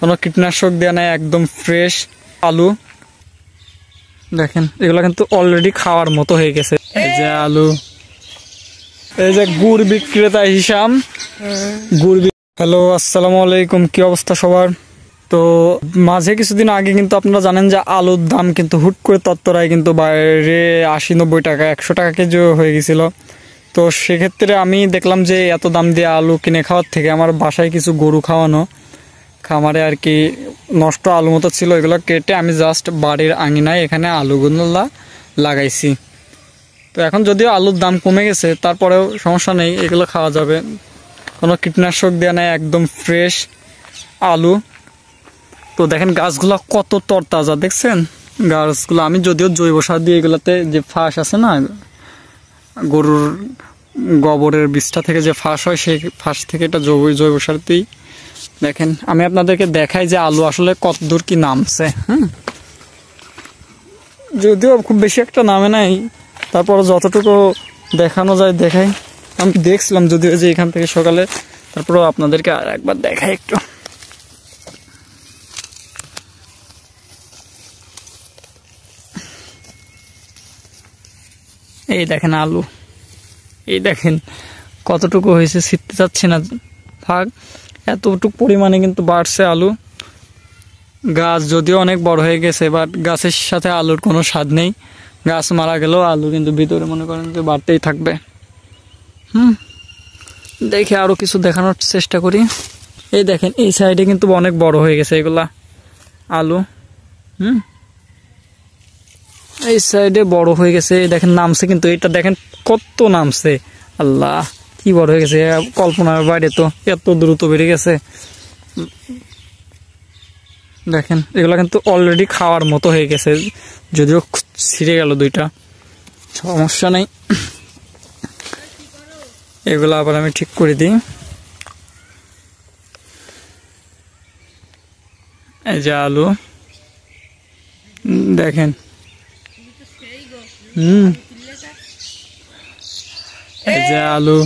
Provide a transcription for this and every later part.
কোনো কীটনাশক দেওয়া নাই, একদম ফ্রেশ আলু। দেখেন এগুলো কিন্তু অলরেডি খাওয়ার মতো হয়ে গেছে। এই যে আলু, এই যে গুড় বিক্রেতা হিসাম গুড়। হ্যালো, আসসালামু আলাইকুম, কি অবস্থা সবার? তো মাঝে কিছুদিন আগে কিন্তু আপনারা জানেন যে আলুর দাম কিন্তু হুট করে তত্তরায় কিন্তু বাইরে 80-90 টাকা 100 টাকা কেজি হয়ে গেছিল। তো সেক্ষেত্রে আমি দেখলাম যে এত দাম দিয়ে আলু কিনে খাওয়ার থেকে আমার বাসায় কিছু গরু খাওয়ানো, খামারে আর কি নষ্ট আলু মতো ছিল, এগুলো কেটে আমি জাস্ট বাড়ির আঙিনায় এখানে আলুগুলো লাগাইছি। তো এখন যদিও আলুর দাম কমে গেছে, তারপরেও সমস্যা নেই, এগুলো খাওয়া যাবে, কোনো কীটনাশক দেওয়া নাই, একদম ফ্রেশ আলু। তো দেখেন গাছগুলো কত তরতাজা, দেখছেন গাছগুলো? আমি যদিও জৈব সার দিয়ে এগুলোতে যে ফাঁস আছে না, গরুর গোবরের বীজটা থেকে যে ফাঁস হয়, সেই ফাঁস থেকে এটা জৈব সার দিই। দেখেন আমি আপনাদেরকে দেখাই যে আলু আসলে কত দূর কি নামছে। যদিও খুব বেশি একটা নামে নাই, তারপর যতটুকু দেখানো যায় দেখাই। আমি দেখছিলাম যদিও যে এখান থেকে সকালে, তারপরেও আপনাদেরকে আর একবার দেখাই একটু। এই দেখেন আলু, এই দেখেন কতটুকু হয়েছে, ছিটতে চাচ্ছে না ফাঁক, এতটুকু পরিমাণে কিন্তু বাড়ছে আলু। গাছ যদিও অনেক বড় হয়ে গেছে, বাট গাছের সাথে আলুর কোনো স্বাদ নেই। গাছ মারা গেলেও আলু কিন্তু ভিতরে মনে করেন যে বাড়তেই থাকবে। দেখে আরো কিছু দেখানোর চেষ্টা করি। এই দেখেন এই সাইডে কিন্তু অনেক বড় হয়ে গেছে এগুলা আলু। এই সাইডে বড় হয়ে গেছে, দেখেন নামছে কিন্তু, এটা দেখেন কত নামছে, আল্লাহ কি বড় হয়ে গেছে, কল্পনার বাইরে, তো এত দ্রুত বেড়ে গেছে। দেখেন এগুলা কিন্তু অলরেডি খাওয়ার মতো হয়ে গেছে, যদিও ছিঁড়ে গেল দুইটা, সমস্যা নেই, এগুলো আবার আমি ঠিক করে দিই। এই যে আলু দেখেন, এই যে আলু,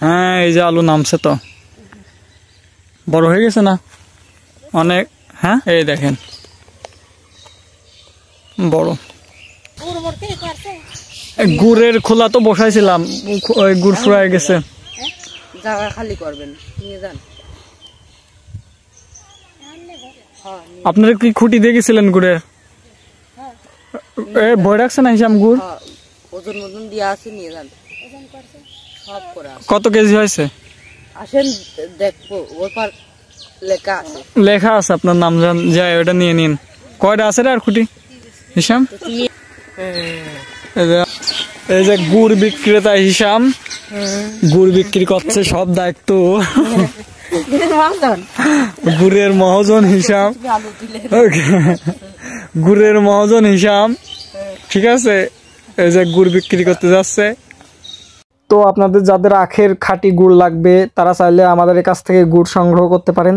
হ্যাঁ এই যে আলু নামছে, তো বড় হয়ে গেছে না অনেক। হ্যাঁ এই দেখেন বড়। গুড়ের খোলা তো বসাইছিলাম, ওই গুড় ফুরাই গেছে। জায়গা খালি করবেন, নিয়ে যান। আপনারা কি খুঁটি দিয়ে গেছিলেন গুড়ের? বই রাখছে না হিসাম গুড়? ওজন ওজন দিয়ে আছে, নিয়ে যান। সব করে কত কেজি হয়েছে? আসেন দেখবো, ওর পর লেখা আছে, লেখা আছে আপনার নাম যায়, ওটা নিয়ে নিন। কয়টা আছে রে আর খুঁটি হিসাম? এই যে গুড় বিক্রেতা হিসাম গুড় বিক্রি করছে, সব দায়িত্ব গুড়ের মহাজন হিসাম, গুড়ের মহাজন হিসাম, ঠিক আছে। এই যে গুড় বিক্রি করতে যাচ্ছে। তো আপনাদের যাদের আখের খাঁটি গুড় লাগবে, তারা চাইলে আমাদের কাছ থেকে গুড় সংগ্রহ করতে পারেন।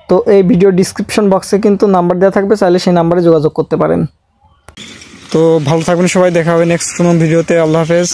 তো এই ভিডিও ডিসক্রিপশন বক্সে কিন্তু নাম্বার দেওয়া থাকবে, চাইলে সেই নাম্বারে যোগাযোগ করতে পারেন। তো ভালো থাকবেন সবাই, দেখা হবে নেক্সট কোনো ভিডিওতে। আল্লাহ হাফেজ।